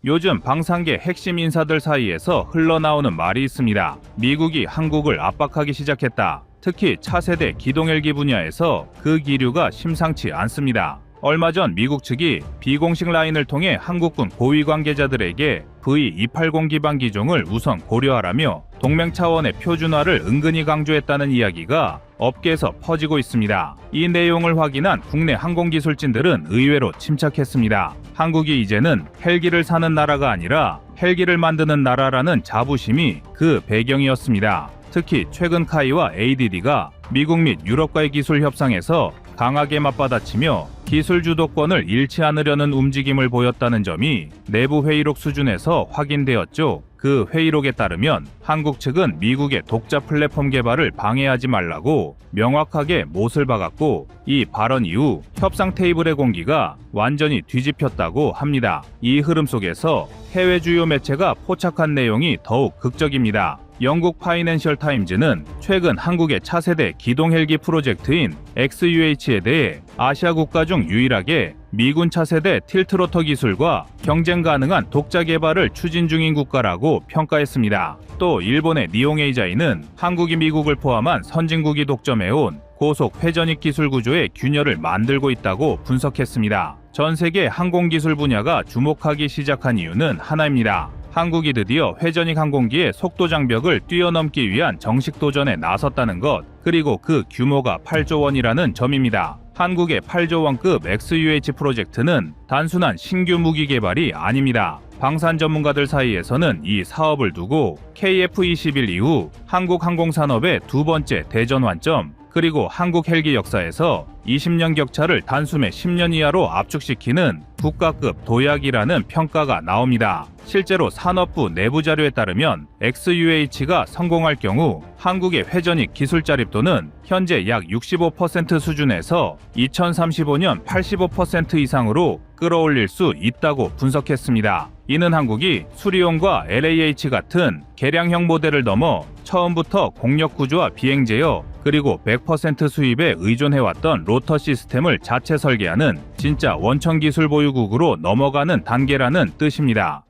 요즘 방산계 핵심 인사들 사이에서 흘러나오는 말이 있습니다. 미국이 한국을 압박하기 시작했다. 특히 차세대 기동헬기 분야에서 그 기류가 심상치 않습니다. 얼마 전 미국 측이 비공식 라인을 통해 한국군 고위 관계자들에게 V-280 기반 기종을 우선 고려하라며 동맹 차원의 표준화를 은근히 강조했다는 이야기가 업계에서 퍼지고 있습니다. 이 내용을 확인한 국내 항공기술진들은 의외로 침착했습니다. 한국이 이제는 헬기를 사는 나라가 아니라 헬기를 만드는 나라라는 자부심이 그 배경이었습니다. 특히 최근 카이와 ADD가 미국 및 유럽과의 기술 협상에서 강하게 맞받아치며 기술 주도권을 잃지 않으려는 움직임을 보였다는 점이 내부 회의록 수준에서 확인되었죠. 그 회의록에 따르면 한국 측은 미국의 독자 플랫폼 개발을 방해하지 말라고 명확하게 못을 박았고, 이 발언 이후 협상 테이블의 공기가 완전히 뒤집혔다고 합니다. 이 흐름 속에서 해외 주요 매체가 포착한 내용이 더욱 극적입니다. 영국 파이낸셜 타임즈는 최근 한국의 차세대 기동 헬기 프로젝트인 XUH에 대해 아시아 국가 중 유일하게 미군 차세대 틸트로터 기술과 경쟁 가능한 독자 개발을 추진 중인 국가라고 평가했습니다. 또 일본의 니홍에이자이는 한국이 미국을 포함한 선진국이 독점해온 고속 회전익 기술 구조의 균열을 만들고 있다고 분석했습니다. 전 세계 항공기술 분야가 주목하기 시작한 이유는 하나입니다. 한국이 드디어 회전익 항공기의 속도 장벽을 뛰어넘기 위한 정식 도전에 나섰다는 것, 그리고 그 규모가 8조 원이라는 점입니다. 한국의 8조 원급 XUH 프로젝트는 단순한 신규 무기 개발이 아닙니다. 방산 전문가들 사이에서는 이 사업을 두고 KF-21 이후 한국 항공산업의 두 번째 대전환점, 그리고 한국 헬기 역사에서 20년 격차를 단숨에 10년 이하로 압축시키는 국가급 도약이라는 평가가 나옵니다. 실제로 산업부 내부 자료에 따르면 XUH가 성공할 경우 한국의 회전익 기술 자립도는 현재 약 65% 수준에서 2035년 85% 이상으로 끌어올릴 수 있다고 분석했습니다. 이는 한국이 수리온과 LAH 같은 개량형 모델을 넘어 처음부터 공력 구조와 비행 제어, 그리고 100% 수입에 의존해왔던 로터 시스템을 자체 설계하는 진짜 원천 기술 보유국으로 넘어가는 단계라는 뜻입니다.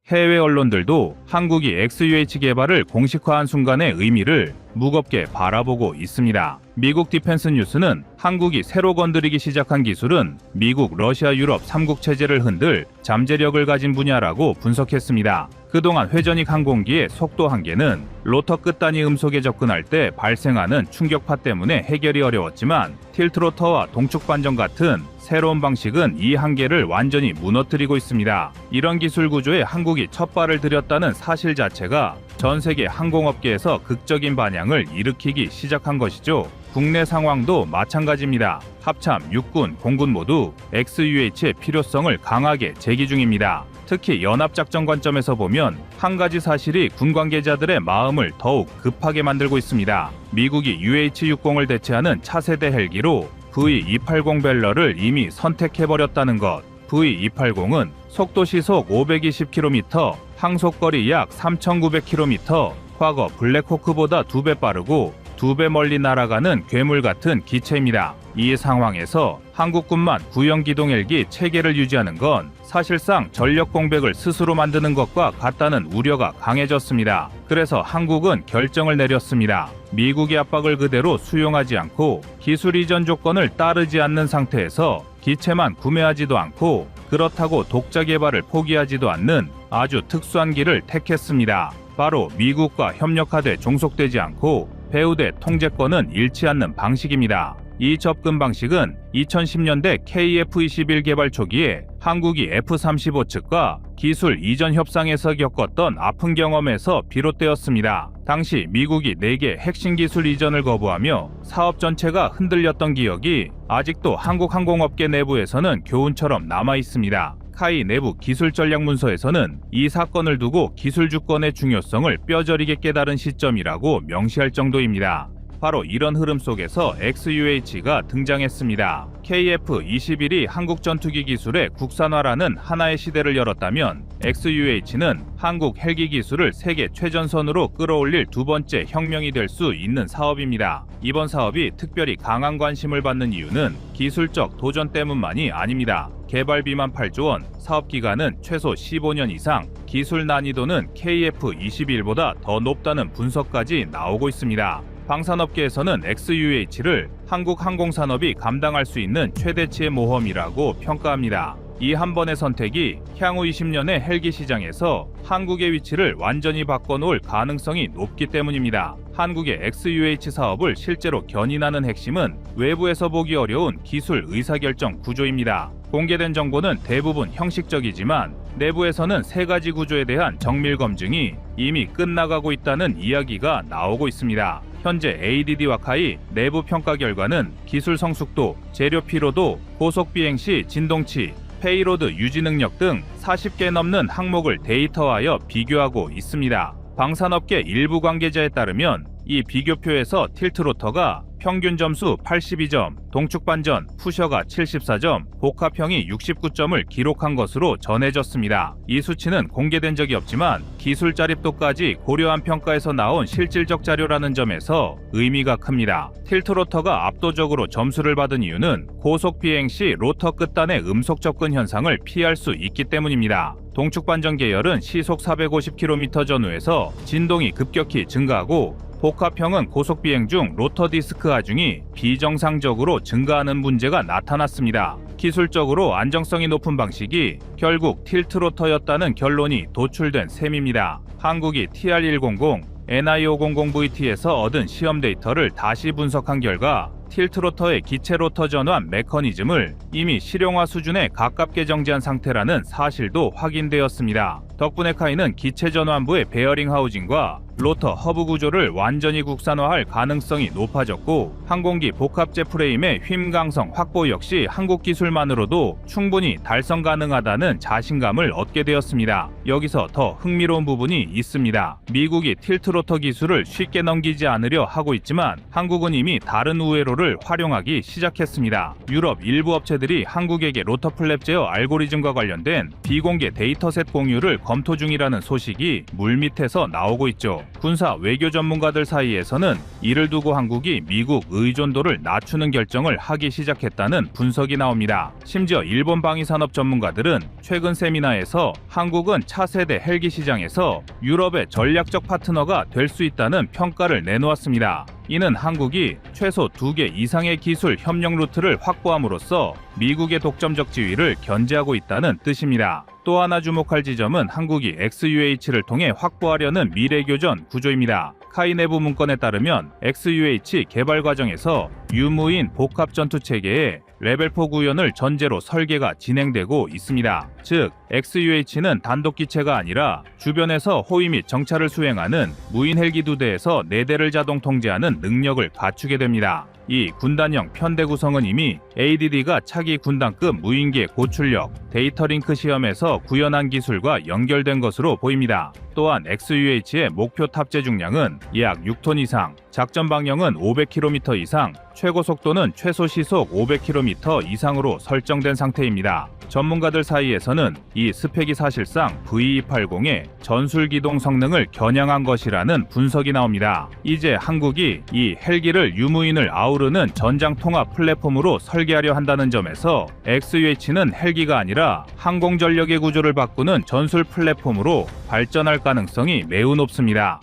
해외 언론들도 한국이 XUH 개발을 공식화한 순간의 의미를 무겁게 바라보고 있습니다. 미국 디펜스 뉴스는 한국이 새로 건드리기 시작한 기술은 미국, 러시아, 유럽 3국 체제를 흔들 잠재력을 가진 분야라고 분석했습니다. 그동안 회전익 항공기의 속도 한계는 로터 끝단위 음속에 접근할 때 발생하는 충격파 때문에 해결이 어려웠지만, 틸트로터와 동축 반전 같은 새로운 방식은 이 한계를 완전히 무너뜨리고 있습니다. 이런 기술 구조에 한국이 첫 발을 들였다는 사실 자체가 전 세계 항공업계에서 극적인 반향을 일으키기 시작한 것이죠. 국내 상황도 마찬가지입니다. 합참, 육군, 공군 모두 XUH의 필요성을 강하게 제기 중입니다. 특히 연합작전 관점에서 보면 한 가지 사실이 군 관계자들의 마음을 더욱 급하게 만들고 있습니다. 미국이 UH-60을 대체하는 차세대 헬기로 V-280 벨러를 이미 선택해버렸다는 것. V-280은 속도 시속 520km, 항속거리 약 3,900km, 과거 블랙호크보다 2배 빠르고 2배 멀리 날아가는 괴물 같은 기체입니다. 이 상황에서 한국군만 구형 기동 헬기 체계를 유지하는 건 사실상 전력 공백을 스스로 만드는 것과 같다는 우려가 강해졌습니다. 그래서 한국은 결정을 내렸습니다. 미국의 압박을 그대로 수용하지 않고 기술 이전 조건을 따르지 않는 상태에서 기체만 구매하지도 않고 그렇다고 독자 개발을 포기하지도 않는 아주 특수한 길을 택했습니다. 바로 미국과 협력하되 종속되지 않고 배후대 통제권은 잃지 않는 방식입니다. 이 접근 방식은 2010년대 KF-21 개발 초기에 한국이 F-35 측과 기술 이전 협상에서 겪었던 아픈 경험에서 비롯되었습니다. 당시 미국이 4개 핵심 기술 이전을 거부하며 사업 전체가 흔들렸던 기억이 아직도 한국 항공업계 내부에서는 교훈처럼 남아 있습니다. 카이 내부 기술 전략 문서에서는 이 사건을 두고 기술 주권의 중요성을 뼈저리게 깨달은 시점이라고 명시할 정도입니다. 바로 이런 흐름 속에서 XUH가 등장했습니다. KF-21이 한국 전투기 기술의 국산화라는 하나의 시대를 열었다면 XUH는 한국 헬기 기술을 세계 최전선으로 끌어올릴 두 번째 혁명이 될 수 있는 사업입니다. 이번 사업이 특별히 강한 관심을 받는 이유는 기술적 도전 때문만이 아닙니다. 개발비만 8조 원, 사업 기간은 최소 15년 이상, 기술 난이도는 KF-21보다 더 높다는 분석까지 나오고 있습니다. 방산업계에서는 XUH를 한국 항공산업이 감당할 수 있는 최대치의 모험이라고 평가합니다. 이 한 번의 선택이 향후 20년의 헬기 시장에서 한국의 위치를 완전히 바꿔놓을 가능성이 높기 때문입니다. 한국의 XUH 사업을 실제로 견인하는 핵심은 외부에서 보기 어려운 기술 의사결정 구조입니다. 공개된 정보는 대부분 형식적이지만 내부에서는 세 가지 구조에 대한 정밀 검증이 이미 끝나가고 있다는 이야기가 나오고 있습니다. 현재 ADD와 카이 내부 평가 결과는 기술 성숙도, 재료 피로도, 고속 비행 시 진동치, 페이로드 유지 능력 등 40개 넘는 항목을 데이터화하여 비교하고 있습니다. 방산업계 일부 관계자에 따르면 이 비교표에서 틸트로터가 평균 점수 82점, 동축반전, 푸셔가 74점, 복합형이 69점을 기록한 것으로 전해졌습니다. 이 수치는 공개된 적이 없지만 기술 짜립도까지 고려한 평가에서 나온 실질적 자료라는 점에서 의미가 큽니다. 틸트로터가 압도적으로 점수를 받은 이유는 고속 비행 시 로터 끝단의 음속 접근 현상을 피할 수 있기 때문입니다. 동축반전 계열은 시속 450km 전후에서 진동이 급격히 증가하고 복합형은 고속 비행 중 로터 디스크 하중이 비정상적으로 증가하는 문제가 나타났습니다. 기술적으로 안정성이 높은 방식이 결국 틸트로터였다는 결론이 도출된 셈입니다. 한국이 TR-100, NI500VT에서 얻은 시험 데이터를 다시 분석한 결과 틸트로터의 기체 로터 전환 메커니즘을 이미 실용화 수준에 가깝게 정지한 상태라는 사실도 확인되었습니다. 덕분에 카이는 기체 전환부의 베어링 하우징과 로터 허브 구조를 완전히 국산화할 가능성이 높아졌고 항공기 복합재 프레임의 휨 강성 확보 역시 한국 기술만으로도 충분히 달성 가능하다는 자신감을 얻게 되었습니다. 여기서 더 흥미로운 부분이 있습니다. 미국이 틸트로터 기술을 쉽게 넘기지 않으려 하고 있지만 한국은 이미 다른 우회로를 활용하기 시작했습니다. 유럽 일부 업체들이 한국에게 로터 플랩 제어 알고리즘과 관련된 비공개 데이터셋 공유를 검토 중이라는 소식이 물밑에서 나오고 있죠. 군사 외교 전문가들 사이에서는 이를 두고 한국이 미국 의존도를 낮추는 결정을 하기 시작했다는 분석이 나옵니다. 심지어 일본 방위산업 전문가들은 최근 세미나에서 한국은 차세대 헬기 시장에서 유럽의 전략적 파트너가 될 수 있다는 평가를 내놓았습니다. 이는 한국이 최소 2개 이상의 기술 협력 루트를 확보함으로써 미국의 독점적 지위를 견제하고 있다는 뜻입니다. 또 하나 주목할 지점은 한국이 XUH를 통해 확보하려는 미래교전 구조입니다. 카이 내부 문건에 따르면 XUH 개발 과정에서 유무인 복합 전투 체계에 레벨 4 구현을 전제로 설계가 진행되고 있습니다. 즉, XUH는 단독 기체가 아니라 주변에서 호위 및 정찰을 수행하는 무인 헬기 2대에서 4대를 자동 통제하는 능력을 갖추게 됩니다. 이 군단형 편대 구성은 이미 ADD가 차기 군단급 무인기의 고출력, 데이터 링크 시험에서 구현한 기술과 연결된 것으로 보입니다. 또한 XUH의 목표 탑재 중량은 약 6톤 이상, 작전 방향은 500km 이상, 최고 속도는 최소 시속 500km 이상으로 설정된 상태입니다. 전문가들 사이에서는 이 스펙이 사실상 V280의 전술 기동 성능을 겨냥한 것이라는 분석이 나옵니다. 이제 한국이 이 헬기를 유무인을 아우르는 전장 통합 플랫폼으로 설계하려 한다는 점에서 XUH는 헬기가 아니라 항공 전력의 구조를 바꾸는 전술 플랫폼으로 발전할 가능성이 매우 높습니다.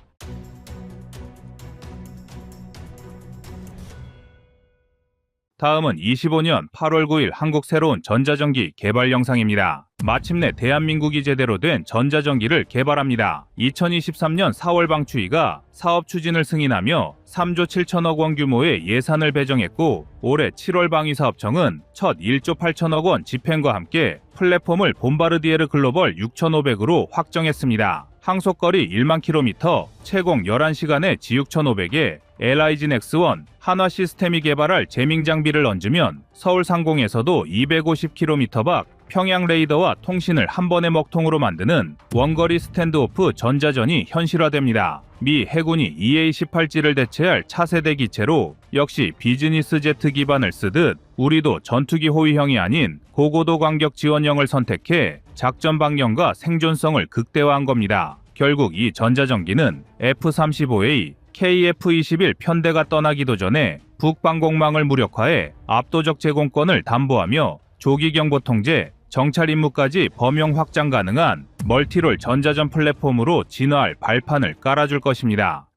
다음은 25년 8월 9일 한국 새로운 전자전기 개발 영상입니다. 마침내 대한민국이 제대로 된 전자전기를 개발합니다. 2023년 4월 방추위가 사업 추진을 승인하며 3조 7천억 원 규모의 예산을 배정했고 올해 7월 방위사업청은 첫 1조 8천억 원 집행과 함께 플랫폼을 봄바르디에르 글로벌 6500으로 확정했습니다. 항속거리 1만 킬로미터, 채공 11시간에 G6500에 LIG 넥스1, 한화 시스템이 개발할 제밍 장비를 얹으면 서울 상공에서도 250km 밖 평양 레이더와 통신을 한 번의 먹통으로 만드는 원거리 스탠드오프 전자전이 현실화됩니다. 미 해군이 EA-18G를 대체할 차세대 기체로 역시 비즈니스 제트 기반을 쓰듯 우리도 전투기 호위형이 아닌 고고도 광격 지원형을 선택해 작전 방향과 생존성을 극대화한 겁니다. 결국 이 전자전기는 F-35A, KF-21 편대가 떠나기도 전에 북방공망을 무력화해 압도적 제공권을 담보하며 조기 경보 통제, 정찰 임무까지 범용 확장 가능한 멀티롤 전자전 플랫폼으로 진화할 발판을 깔아줄 것입니다.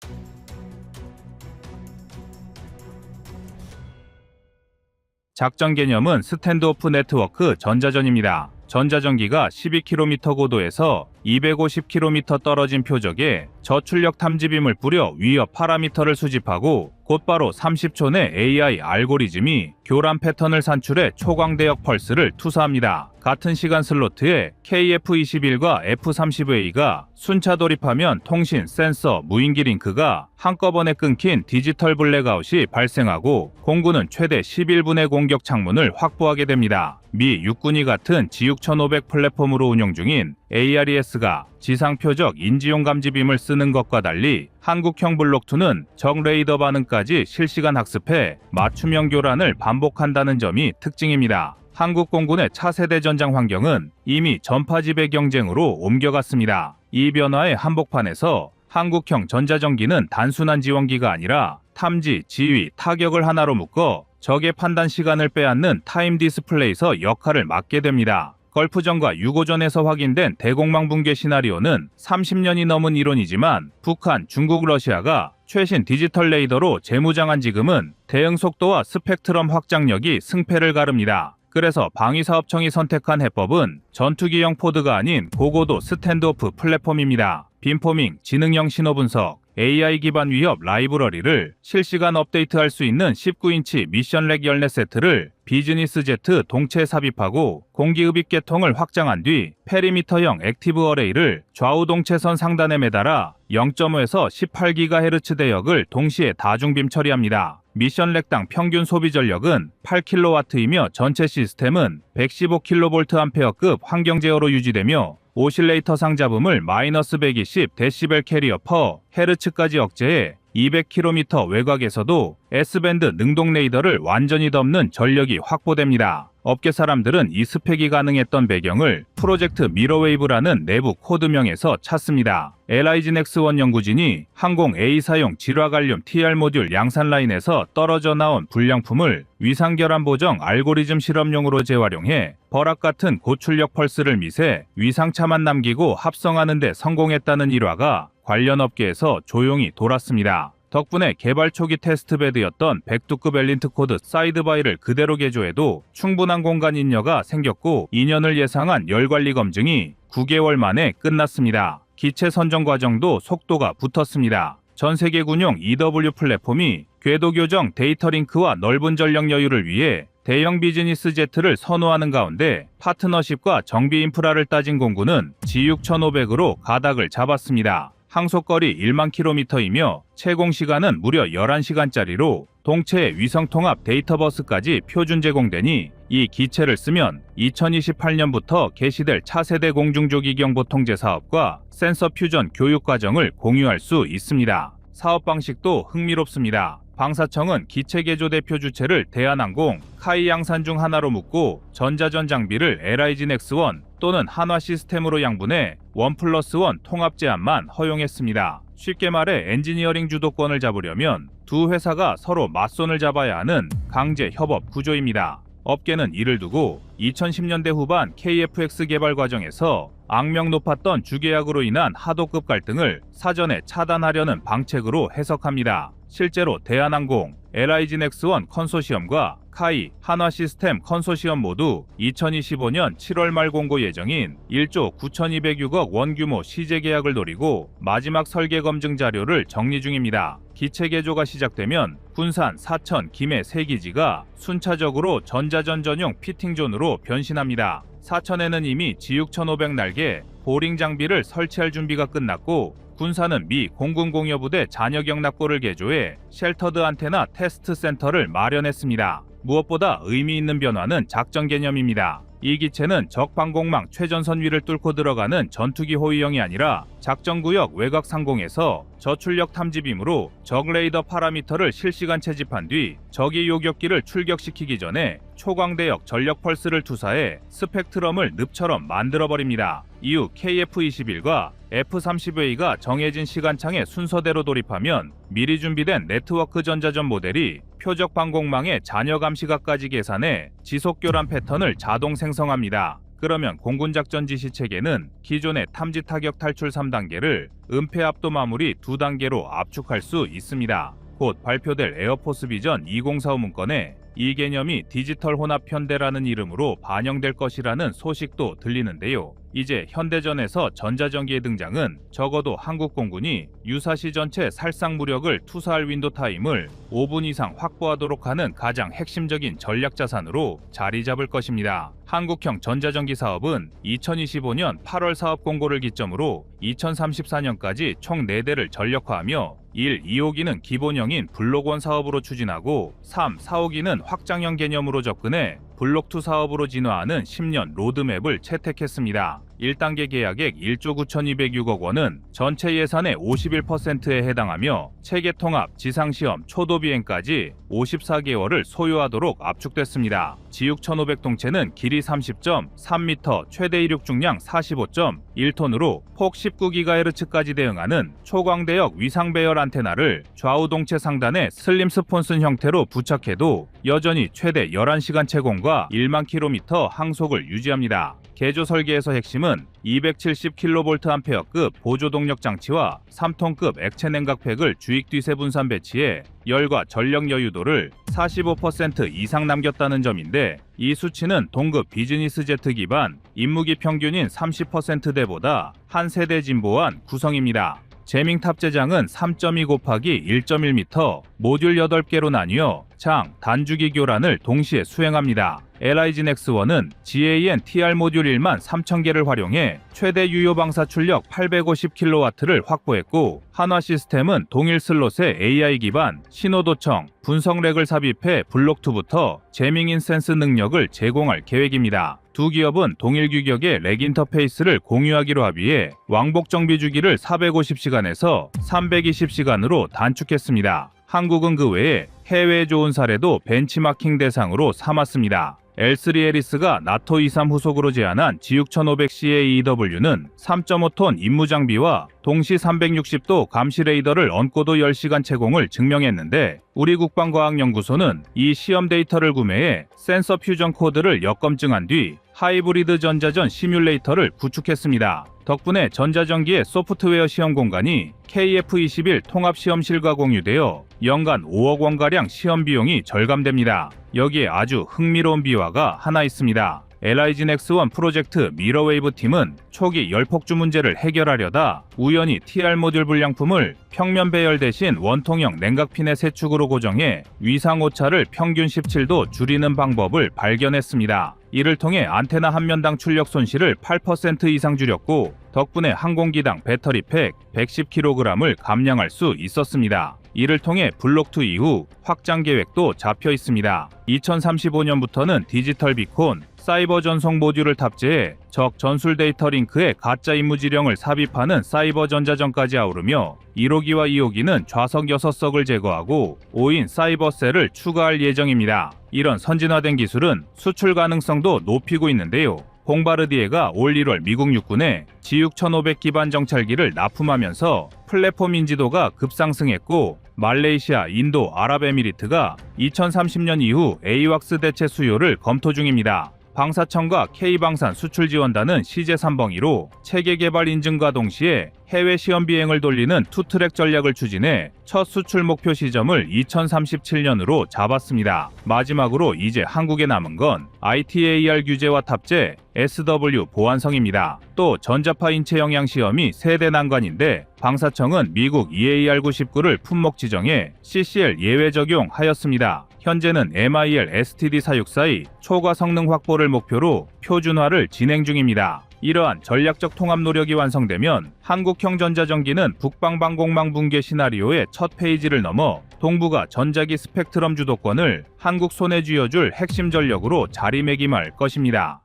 작전 개념은 스탠드오프 네트워크 전자전입니다. 전자전기가 12km 고도에서 250km 떨어진 표적에 저출력 탐지빔을 뿌려 위협 파라미터를 수집하고 곧바로 30초 내 AI 알고리즘이 교란 패턴을 산출해 초광대역 펄스를 투사합니다. 같은 시간 슬로트에 KF-21과 F-35A가 순차 돌입하면 통신, 센서, 무인기 링크가 한꺼번에 끊긴 디지털 블랙아웃이 발생하고 공군은 최대 11분의 공격 창문을 확보하게 됩니다. 미 육군이 같은 G6500 플랫폼으로 운영 중인 ARES가 지상 표적 인지용 감지빔을 쓰는 것과 달리 한국형 블록2는 적 레이더 반응까지 실시간 학습해 맞춤형 교란을 반복한다는 점이 특징입니다. 한국 공군의 차세대 전장 환경은 이미 전파지배 경쟁으로 옮겨갔습니다. 이 변화의 한복판에서 한국형 전자전기는 단순한 지원기가 아니라 탐지, 지휘, 타격을 하나로 묶어 적의 판단 시간을 빼앗는 타임 디스플레이서 역할을 맡게 됩니다. 걸프전과 유고전에서 확인된 대공망 붕괴 시나리오는 30년이 넘은 이론이지만 북한, 중국, 러시아가 최신 디지털 레이더로 재무장한 지금은 대응 속도와 스펙트럼 확장력이 승패를 가릅니다. 그래서 방위사업청이 선택한 해법은 전투기형 포드가 아닌 고고도 스탠드오프 플랫폼입니다. 빔포밍, 지능형 신호분석, AI 기반 위협 라이브러리를 실시간 업데이트할 수 있는 19인치 미션렉 열네 세트를 비즈니스 제트 동체 삽입하고 공기흡입 계통을 확장한 뒤 페리미터형 액티브 어레이를 좌우 동체선 상단에 매달아 0.5에서 18GHz 대역을 동시에 다중빔 처리합니다. 미션렉당 평균 소비 전력은 8kW이며 전체 시스템은 115kVA급 환경 제어로 유지되며 오실레이터 상잡음을 마이너스 120 데시벨 캐리어 퍼 헤르츠까지 억제해 200km 외곽에서도 S밴드 능동 레이더를 완전히 덮는 전력이 확보됩니다. 업계 사람들은 이 스펙이 가능했던 배경을 프로젝트 미러웨이브라는 내부 코드명에서 찾습니다. LIGNX1 연구진이 항공 A사용 질화갈륨 TR 모듈 양산 라인에서 떨어져 나온 불량품을 위상결함 보정 알고리즘 실험용으로 재활용해 버락 같은 고출력 펄스를 미세 위상차만 남기고 합성하는 데 성공했다는 일화가 관련 업계에서 조용히 돌았습니다. 덕분에 개발 초기 테스트베드였던 백두급 엘린트 코드 사이드바이를 그대로 개조해도 충분한 공간 인여가 생겼고 2년을 예상한 열관리 검증이 9개월 만에 끝났습니다. 기체 선정 과정도 속도가 붙었습니다. 전세계 군용 EW 플랫폼이 궤도 교정, 데이터 링크와 넓은 전력 여유를 위해 대형 비즈니스 제트를 선호하는 가운데 파트너십과 정비 인프라를 따진 공군은 G6500으로 가닥을 잡았습니다. 항속거리 1만 km이며 채공 시간은 무려 11시간짜리로 동체 위성통합 데이터버스까지 표준 제공되니 이 기체를 쓰면 2028년부터 개시될 차세대 공중조기경보 통제 사업과 센서 퓨전 교육 과정을 공유할 수 있습니다. 사업 방식도 흥미롭습니다. 방사청은 기체 개조 대표 주체를 대한항공, 카이 양산 중 하나로 묶고 전자전 장비를 LIGNX1 또는 한화 시스템으로 양분해 1+1 통합 제한만 허용했습니다. 쉽게 말해 엔지니어링 주도권을 잡으려면 두 회사가 서로 맞손을 잡아야 하는 강제 협업 구조입니다. 업계는 이를 두고 2010년대 후반 KF-X 개발 과정에서 악명 높았던 주계약으로 인한 하도급 갈등을 사전에 차단하려는 방책으로 해석합니다. 실제로 대한항공, LIGNX1 컨소시엄과 카이, 한화시스템 컨소시엄 모두 2025년 7월 말 공고 예정인 1조 9,206억 원 규모 시제 계약을 노리고 마지막 설계 검증 자료를 정리 중입니다. 기체 개조가 시작되면 군산, 사천, 김해 세 기지가 순차적으로 전자전 전용 피팅존으로 변신합니다. 사천에는 이미 G6500 날개, 보링 장비를 설치할 준비가 끝났고 군산은 미 공군공여부대 잔여경 납고를 개조해 쉘터드 안테나 테스트 센터를 마련했습니다. 무엇보다 의미 있는 변화는 작전 개념입니다. 이 기체는 적 방공망 최전선 위를 뚫고 들어가는 전투기 호위형이 아니라 작전구역 외곽 상공에서 저출력 탐지빔으로 적 레이더 파라미터를 실시간 채집한 뒤 적이 요격기를 출격시키기 전에 초광대역 전력 펄스를 투사해 스펙트럼을 늪처럼 만들어버립니다. 이후 KF-21과 F-30A가 정해진 시간창에 순서대로 돌입하면 미리 준비된 네트워크 전자전 모델이 표적 방공망의 잔여 감시각까지 계산해 지속 교란 패턴을 자동 생성합니다. 그러면 공군작전 지시체계는 기존의 탐지 타격 탈출 3단계를 은폐 압도 마무리 2단계로 압축할 수 있습니다. 곧 발표될 에어포스 비전 2045 문건에 이 개념이 디지털 혼합 현대라는 이름으로 반영될 것이라는 소식도 들리는데요. 이제 현대전에서 전자전기의 등장은 적어도 한국 공군이 유사시 전체 살상 무력을 투사할 윈도 타임을 5분 이상 확보하도록 하는 가장 핵심적인 전략 자산으로 자리 잡을 것입니다. 한국형 전자전기 사업은 2025년 8월 사업 공고를 기점으로 2034년까지 총 4대를 전력화하며 1, 2호기는 기본형인 블록1 사업으로 추진하고 3, 4호기는 확장형 개념으로 접근해 블록2 사업으로 진화하는 10년 로드맵을 채택했습니다. 1단계 계약액 1조 9,206억 원은 전체 예산의 51%에 해당하며 체계 통합, 지상시험, 초도 비행까지 54개월을 소요하도록 압축됐습니다. 지육 1500 동체는 길이 30.3m, 최대 이륙 중량 45.1톤으로 폭 19GHz까지 대응하는 초광대역 위상 배열 안테나를 좌우 동체 상단에 슬림 스폰슨 형태로 부착해도 여전히 최대 11시간 채공과 1만 km 항속을 유지합니다. 개조 설계에서 핵심은 270kVA/급 보조 동력 장치와 3톤급 액체 냉각팩을 주익 뒤세 분산 배치해 열과 전력 여유도를 45% 이상 남겼다는 점인데, 이 수치는 동급 비즈니스 제트 기반 인무기 평균인 30%대보다 한 세대 진보한 구성입니다. 제밍 탑재장은 3.2 곱하기 1.1m, 모듈 8개로 나뉘어 장, 단주기 교란을 동시에 수행합니다. LIG Nex1은 GAN TR 모듈 1만 3,000개를 활용해 최대 유효 방사 출력 850kW를 확보했고, 한화 시스템은 동일 슬롯에 AI 기반 신호도청, 분석렉을 삽입해 블록2부터 제밍 인센스 능력을 제공할 계획입니다. 두 기업은 동일 규격의 렉 인터페이스를 공유하기로 합의해 왕복 정비 주기를 450시간에서 320시간으로 단축했습니다. 한국은 그 외에 해외에 좋은 사례도 벤치마킹 대상으로 삼았습니다. L3 에리스가 나토 23 후속으로 제안한 G6500CAEW는 3.5톤 임무 장비와 동시 360도 감시 레이더를 얹고도 10시간 채공을 증명했는데, 우리 국방과학연구소는 이 시험 데이터를 구매해 센서 퓨전 코드를 역검증한 뒤 하이브리드 전자전 시뮬레이터를 구축했습니다. 덕분에 전자전기의 소프트웨어 시험 공간이 KF-21 통합시험실과 공유되어 연간 5억 원가량 시험 비용이 절감됩니다. 여기에 아주 흥미로운 비화가 하나 있습니다. LIG Nex1 프로젝트 미러웨이브 팀은 초기 열폭주 문제를 해결하려다 우연히 TR 모듈 불량품을 평면 배열 대신 원통형 냉각핀의 세축으로 고정해 위상 오차를 평균 17도 줄이는 방법을 발견했습니다. 이를 통해 안테나 한 면당 출력 손실을 8% 이상 줄였고, 덕분에 항공기당 배터리팩 110kg을 감량할 수 있었습니다. 이를 통해 블록2 이후 확장 계획도 잡혀 있습니다. 2035년부터는 디지털 비콘, 사이버 전송 모듈을 탑재해 적 전술 데이터 링크에 가짜 임무 지령을 삽입하는 사이버 전자전까지 아우르며 1호기와 2호기는 좌석 6석을 제거하고 5인 사이버 셀을 추가할 예정입니다. 이런 선진화된 기술은 수출 가능성도 높이고 있는데요. 봉바르디에가 올 1월 미국 육군에 G6500 기반 정찰기를 납품하면서 플랫폼 인지도가 급상승했고, 말레이시아, 인도, 아랍에미리트가 2030년 이후 AWACS 대체 수요를 검토 중입니다. 방사청과 K방산 수출지원단은 CJ3봉이로 체계 개발 인증과 동시에 해외 시험 비행을 돌리는 투트랙 전략을 추진해 첫 수출 목표 시점을 2037년으로 잡았습니다. 마지막으로 이제 한국에 남은 건 ITAR 규제와 탑재, SW 보안성입니다. 또 전자파 인체 영향 시험이 세대 난관인데, 방사청은 미국 EAR-99를 품목 지정해 CCL 예외 적용하였습니다. 현재는 MIL STD 사육사의 초과 성능 확보를 목표로 표준화를 진행 중입니다. 이러한 전략적 통합 노력이 완성되면 한국형 전자전기는 북방방공망 붕괴 시나리오의 첫 페이지를 넘어 동북아 전자기 스펙트럼 주도권을 한국 손에 쥐어줄 핵심 전력으로 자리매김할 것입니다.